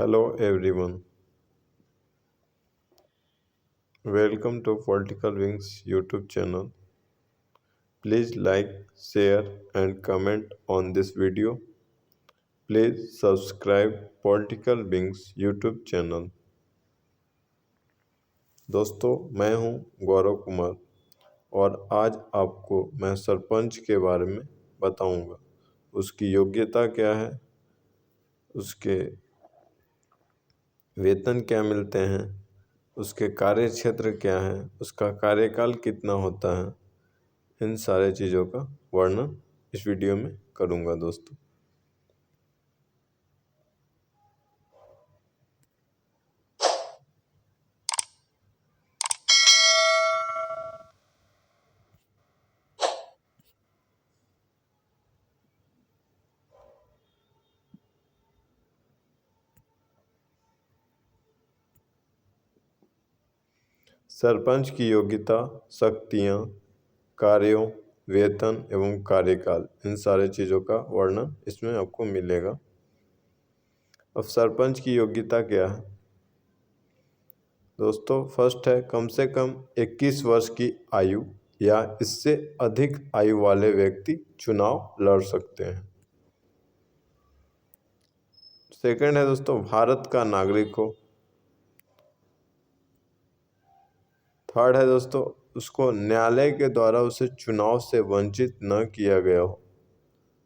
Hello everyone. Welcome to Political Wings YouTube channel. Please like, share and comment on this video. Please subscribe Political Wings YouTube channel. दोस्तों, मैं हूं गौरव कुमार और आज आपको मैं सरपंच के बारे में बताऊंगा। उसकी योग्यता क्या है, उसके वेतन क्या मिलते हैं, उसके कार्य क्षेत्र क्या है, उसका कार्यकाल कितना होता है, इन सारे चीज़ों का वर्णन इस वीडियो में करूँगा दोस्तों। सरपंच की योग्यता, शक्तियाँ, कार्यों, वेतन एवं कार्यकाल, इन सारे चीज़ों का वर्णन इसमें आपको मिलेगा। अब सरपंच की योग्यता क्या है दोस्तों? फर्स्ट है कम से कम 21 वर्ष की आयु या इससे अधिक आयु वाले व्यक्ति चुनाव लड़ सकते हैं। सेकंड है दोस्तों भारत का नागरिक हो। थर्ड है दोस्तों उसको न्यायालय के द्वारा उसे चुनाव से वंचित न किया गया हो।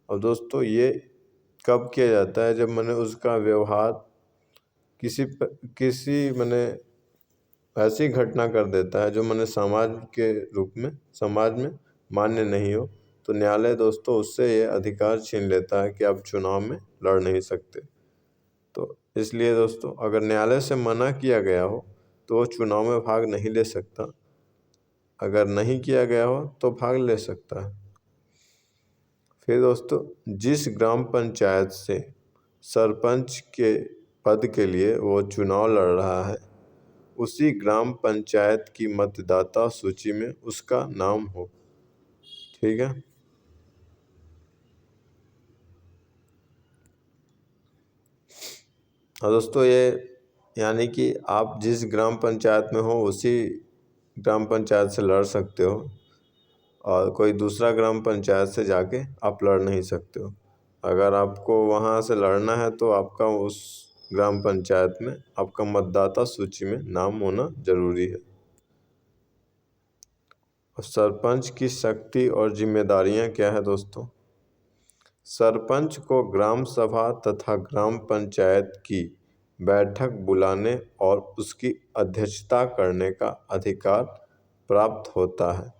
और दोस्तों ये कब किया जाता है? जब मैंने उसका व्यवहार किसी मैंने ऐसी घटना कर देता है जो मैंने समाज में मान्य नहीं हो, तो न्यायालय दोस्तों उससे ये अधिकार छीन लेता है कि आप चुनाव में लड़ नहीं सकते। तो इसलिए दोस्तों अगर न्यायालय से मना किया गया हो तो वो चुनाव में भाग नहीं ले सकता। अगर नहीं किया गया हो तो भाग ले सकता है। फिर दोस्तों जिस ग्राम पंचायत से सरपंच के पद के लिए वो चुनाव लड़ रहा है, उसी ग्राम पंचायत की मतदाता सूची में उसका नाम हो। ठीक है। और दोस्तों ये यानी कि आप जिस ग्राम पंचायत में हो उसी ग्राम पंचायत से लड़ सकते हो और कोई दूसरा ग्राम पंचायत से जाके आप लड़ नहीं सकते हो। अगर आपको वहाँ से लड़ना है तो आपका उस ग्राम पंचायत में आपका मतदाता सूची में नाम होना जरूरी है। और सरपंच की शक्ति और जिम्मेदारियाँ क्या है दोस्तों? सरपंच को ग्राम सभा तथा ग्राम पंचायत की बैठक बुलाने और उसकी अध्यक्षता करने का अधिकार प्राप्त होता है।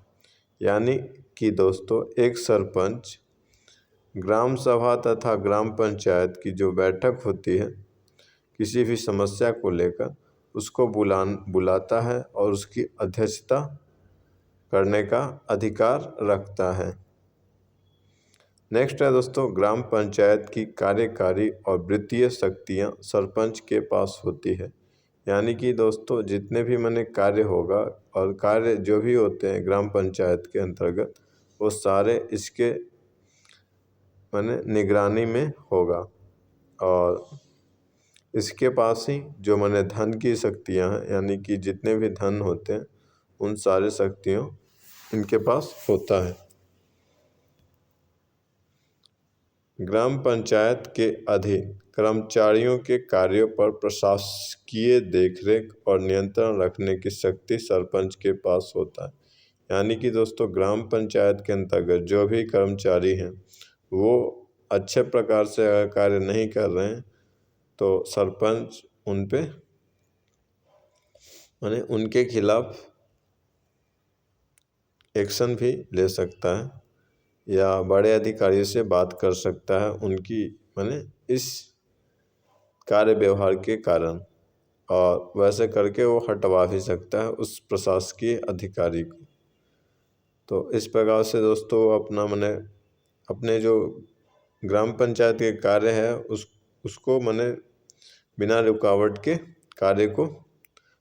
यानी कि दोस्तों एक सरपंच ग्राम सभा तथा ग्राम पंचायत की जो बैठक होती है किसी भी समस्या को लेकर, उसको बुलाता है और उसकी अध्यक्षता करने का अधिकार रखता है। नेक्स्ट है दोस्तों ग्राम पंचायत की कार्यकारी और वित्तीय शक्तियाँ सरपंच के पास होती है। यानी कि दोस्तों जितने भी मैंने कार्य होगा और कार्य जो भी होते हैं ग्राम पंचायत के अंतर्गत, वो सारे इसके मैंने निगरानी में होगा। और इसके पास ही जो मैंने धन की शक्तियाँ हैं, यानी कि जितने भी धन होते हैं उन सारे शक्तियों इनके पास होता है। ग्राम पंचायत के अधीन कर्मचारियों के कार्यों पर प्रशासकीय देखरेख और नियंत्रण रखने की शक्ति सरपंच के पास होता है। यानी कि दोस्तों ग्राम पंचायत के अंतर्गत जो भी कर्मचारी हैं वो अच्छे प्रकार से अगर कार्य नहीं कर रहे हैं तो सरपंच उन पे माने उनके खिलाफ एक्शन भी ले सकता है या बड़े अधिकारियों से बात कर सकता है उनकी माने इस कार्य व्यवहार के कारण, और वैसे करके वो हटवा भी सकता है उस प्रशासकीय अधिकारी को। तो इस प्रकार से दोस्तों अपना मैंने अपने जो ग्राम पंचायत के कार्य है उसको मैंने बिना रुकावट के कार्य को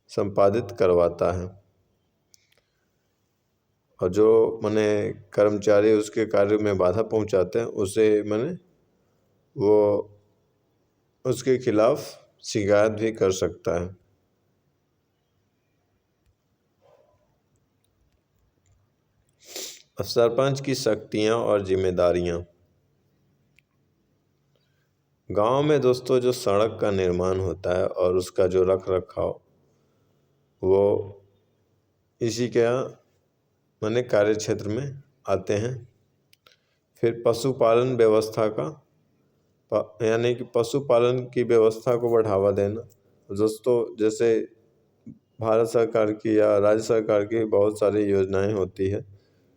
संपादित करवाता है। और जो मैंने कर्मचारी उसके कार्य में बाधा पहुंचाते हैं उसे मैंने वो उसके खिलाफ शिकायत भी कर सकता है। अब सरपंच की शक्तियाँ और जिम्मेदारियाँ। गांव में दोस्तों जो सड़क का निर्माण होता है और उसका जो रख रखाव, वो इसी के माने कार्य क्षेत्र में आते हैं। फिर पशुपालन व्यवस्था का यानी कि पशुपालन की व्यवस्था को बढ़ावा देना। दोस्तों जैसे भारत सरकार की या राज्य सरकार की बहुत सारी योजनाएं होती है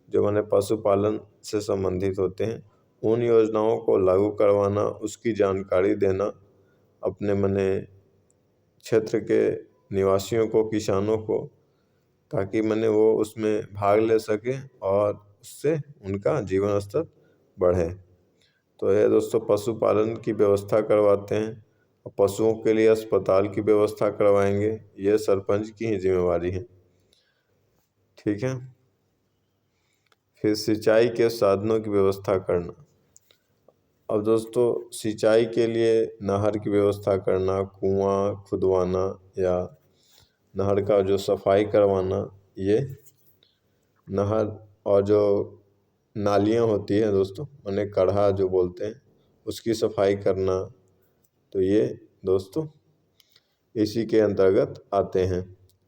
जो माने पशुपालन से संबंधित होते हैं। उन योजनाओं को लागू करवाना, उसकी जानकारी देना अपने माने क्षेत्र के निवासियों को, किसानों को, ताकि माने वो उसमें भाग ले सके और उससे उनका जीवन स्तर बढ़े। तो ये दोस्तों पशुपालन की व्यवस्था करवाते हैं और पशुओं के लिए अस्पताल की व्यवस्था करवाएंगे। ये सरपंच की ही जिम्मेवारी है। ठीक है। फिर सिंचाई के साधनों की व्यवस्था करना। अब दोस्तों सिंचाई के लिए नहर की व्यवस्था करना, कुआं खुदवाना या नहर का जो सफाई करवाना, ये नहर और जो नालियाँ होती हैं दोस्तों, उन्हें कढ़ा जो बोलते हैं, उसकी सफाई करना, तो ये दोस्तों इसी के अंतर्गत आते हैं।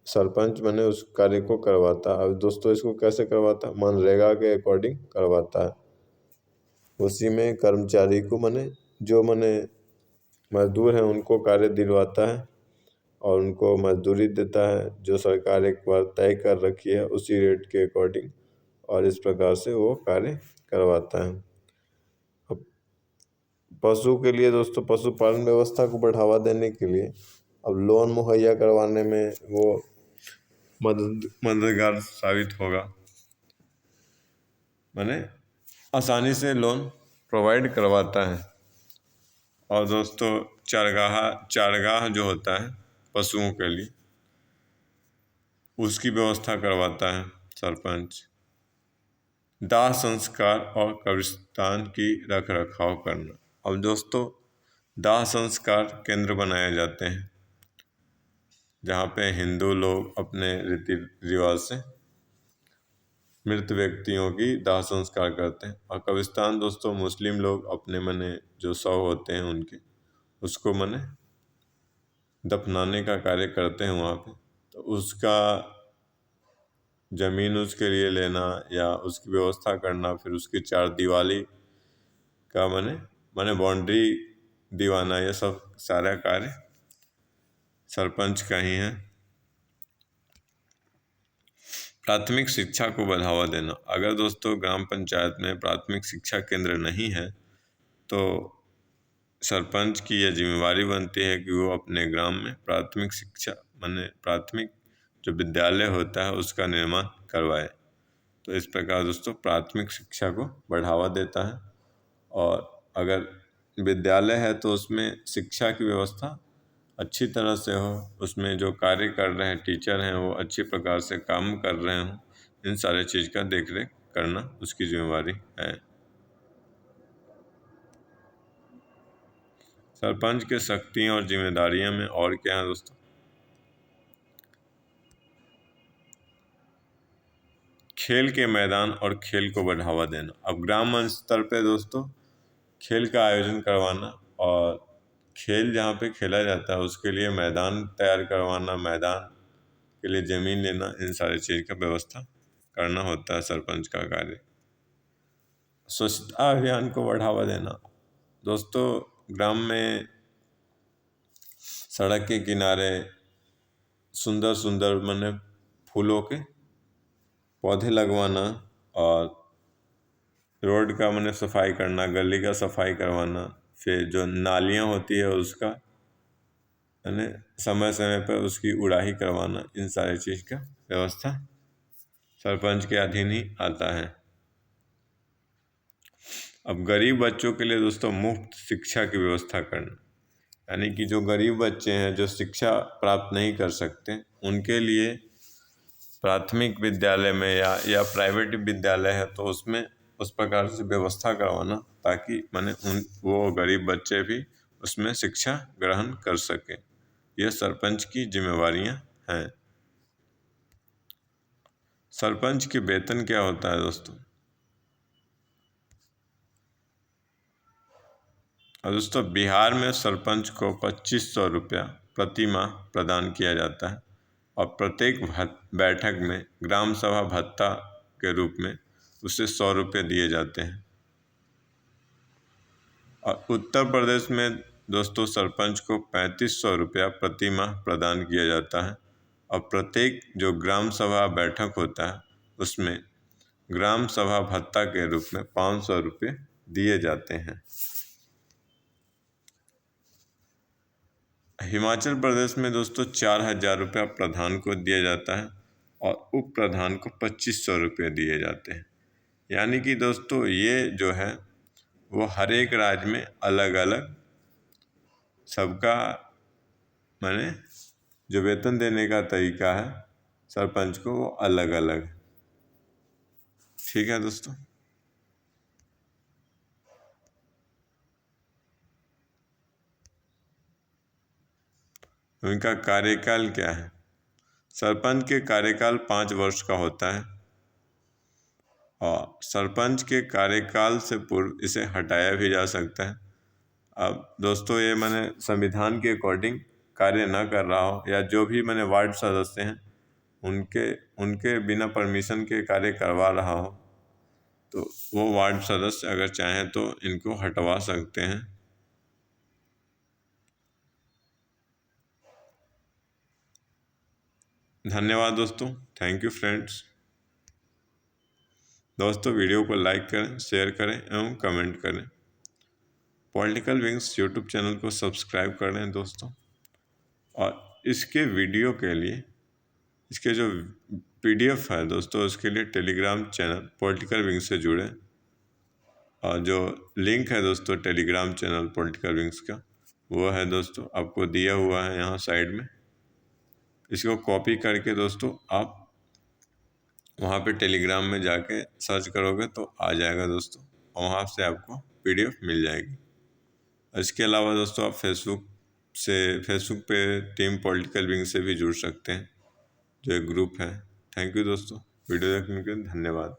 सरपंच मैंने उस कार्य को करवाता है। अब दोस्तों इसको कैसे करवाता है? मनरेगा के अकॉर्डिंग करवाता है। उसी में कर्मचारी को जो मजदूर हैं उनको कार्य दिलवाता है और उनको मजदूरी देता है जो सरकार एक बार तय कर रखी है उसी रेट के अकॉर्डिंग, और इस प्रकार से वो कार्य करवाता है। अब पशु के लिए दोस्तों पशुपालन व्यवस्था को बढ़ावा देने के लिए अब लोन मुहैया करवाने में वो मददगार साबित होगा। आसानी से लोन प्रोवाइड करवाता है। और दोस्तों चारगाह जो होता है पशुओं के लिए, उसकी व्यवस्था करवाता है सरपंच। दाह संस्कार और कब्रिस्तान की रख रखाव करना। अब दोस्तों दाह संस्कार केंद्र बनाए जाते हैं जहाँ पे हिंदू लोग अपने रीति रिवाज से मृत व्यक्तियों की दाह संस्कार करते हैं। और कब्रिस्तान दोस्तों मुस्लिम लोग अपने जो शव होते हैं उनके, उसको दफनाने का कार्य करते हैं वहाँ पे। तो उसका ज़मीन उसके लिए लेना या उसकी व्यवस्था करना, फिर उसकी चार दीवारी का बाउंड्री दीवाना, ये सब सारा कार्य सरपंच का ही है। प्राथमिक शिक्षा को बढ़ावा देना। अगर दोस्तों ग्राम पंचायत में प्राथमिक शिक्षा केंद्र नहीं है तो सरपंच की यह जिम्मेवारी बनती है कि वो अपने ग्राम में प्राथमिक शिक्षा प्राथमिक जो विद्यालय होता है उसका निर्माण करवाए। तो इस प्रकार दोस्तों प्राथमिक शिक्षा को बढ़ावा देता है। और अगर विद्यालय है तो उसमें शिक्षा की व्यवस्था अच्छी तरह से हो, उसमें जो कार्य कर रहे हैं टीचर हैं वो अच्छी प्रकार से काम कर रहे हों, इन सारे चीज़ का देख रेख करना उसकी जिम्मेवारी है। सरपंच के शक्तियाँ और जिम्मेदारियाँ में और क्या है दोस्तों? खेल के मैदान और खेल को बढ़ावा देना। अब ग्राम स्तर पे दोस्तों खेल का आयोजन करवाना और खेल जहाँ पे खेला जाता है उसके लिए मैदान तैयार करवाना, मैदान के लिए ज़मीन लेना, इन सारी चीज़ का व्यवस्था करना होता है सरपंच का कार्य। स्वच्छता अभियान को बढ़ावा देना। दोस्तों ग्राम में सड़क के किनारे सुंदर सुंदर फूलों के पौधे लगवाना और रोड का सफाई करना, गली का सफाई करवाना, फिर जो नालियाँ होती है उसका समय समय पर उसकी उड़ाही करवाना, इन सारी चीज़ का व्यवस्था सरपंच के अधीन ही आता है। अब गरीब बच्चों के लिए दोस्तों मुफ्त शिक्षा की व्यवस्था करना, यानी कि जो गरीब बच्चे हैं जो शिक्षा प्राप्त नहीं कर सकते उनके लिए प्राथमिक विद्यालय में या प्राइवेट विद्यालय है तो उसमें उस प्रकार से व्यवस्था करवाना ताकि वो गरीब बच्चे भी उसमें शिक्षा ग्रहण कर सके। यह सरपंच की जिम्मेवारियां हैं। सरपंच के वेतन क्या होता है दोस्तों? और दोस्तों बिहार में सरपंच को 2500 रुपया प्रति माह प्रदान किया जाता है और प्रत्येक बैठक में ग्राम सभा भत्ता के रूप में उसे 100 रुपये दिए जाते हैं। और उत्तर प्रदेश में दोस्तों सरपंच को 3500 रुपया प्रति माह प्रदान किया जाता है और प्रत्येक जो ग्राम सभा बैठक होता है उसमें ग्राम सभा भत्ता के रूप में 500 रुपये दिए जाते हैं। हिमाचल प्रदेश में दोस्तों 4000 रुपया प्रधान को दिया जाता है और उप प्रधान को 2500 रुपये दिए जाते हैं। यानी कि दोस्तों ये जो है वो हर एक राज्य में अलग अलग सबका माने जो वेतन देने का तरीका है सरपंच को वो अलग अलग। ठीक है दोस्तों। उनका कार्यकाल क्या है? सरपंच के कार्यकाल 5 वर्ष का होता है और सरपंच के कार्यकाल से पूर्व इसे हटाया भी जा सकता है। अब दोस्तों ये मैंने संविधान के अकॉर्डिंग कार्य ना कर रहा हो या जो भी मैंने वार्ड सदस्य हैं उनके बिना परमिशन के कार्य करवा रहा हो तो वो वार्ड सदस्य अगर चाहें तो इनको हटवा सकते हैं। धन्यवाद दोस्तों। Thank you friends. दोस्तों वीडियो को लाइक करें, शेयर करें एवं कमेंट करें। पॉलिटिकल विंग्स यूट्यूब चैनल को सब्सक्राइब कर लें दोस्तों। और इसके वीडियो के लिए इसके जो PDF है दोस्तों उसके लिए टेलीग्राम चैनल पॉलिटिकल विंग्स से जुड़ें और जो लिंक है दोस्तों टेलीग्राम चैनल पॉलिटिकल विंग्स का वो है दोस्तों आपको दिया हुआ है यहाँ साइड में। इसको कॉपी करके दोस्तों आप वहाँ पे टेलीग्राम में जाके सर्च करोगे तो आ जाएगा दोस्तों और वहाँ से आपको PDF मिल जाएगी। इसके अलावा दोस्तों आप फेसबुक पे टीम पॉलिटिकल विंग से भी जुड़ सकते हैं जो एक ग्रुप है। थैंक यू दोस्तों। वीडियो देखने के लिए धन्यवाद।